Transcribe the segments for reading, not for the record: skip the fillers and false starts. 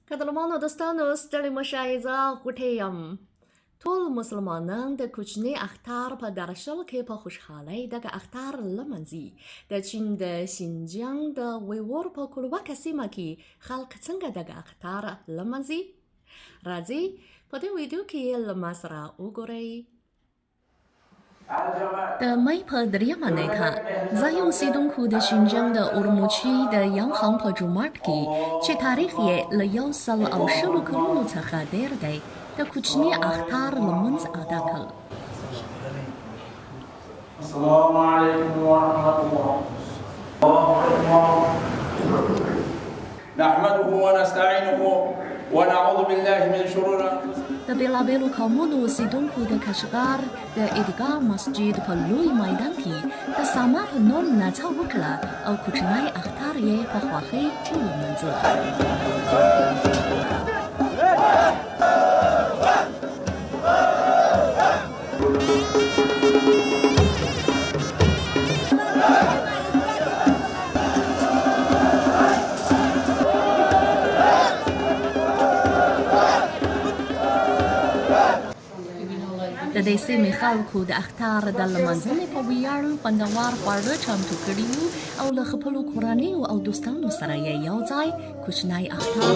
Kadalmano dostanus dari mashaiza huteyam. طول مسلمانان د کوچنی اختر په درشل کې په خوشحالۍ دغه اختر لمانځي. د چین د شینجیانګ د ویور په کلوکه سیمه کې خلک څنګه دغه اختر لمانځي؟ راځئ په دې ویډیو کې یې له ما سره وګورئ. د مې په دریمه نیټه ځای اوسیدونکو د شینجیانګ د اورموچي د یانخان په جومات کې چې تاریخ یې له 110 کلونو څخه ډېر دی د کوچني اختر لمونځ ادا کړ. السلام علیکم ورحمة الله. نحمده ونستعينه ونعوذ بالله من شرور انفسنا. د بېلابېلو قومونو اوسیدونکو د کشغار د عیدګاه مسجد په لوی میدان کې د سما په نوم نڅا وکړه او کوچنی اختر یې په خوښۍ ولمانځه. د دې سیمې خلکو د اختر د لمانځنې په ویاړ خوندور خواړه چمتو کړي وو او له خپلو کورنیو او دوستانو سره یې یو ځای کوچنی اختر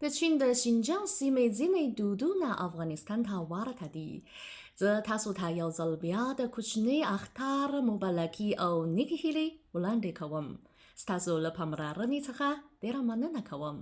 د چین د شینجیانګ سیمې ځینې دودونه افغانستان ته ورته دي. زه تاسو ته یو ځل بیا د کوچني اختر مبارکي او نیکې هیلې وړاندې کوم. ستاسو له پاملرنې څخه ډېره مننه کوم.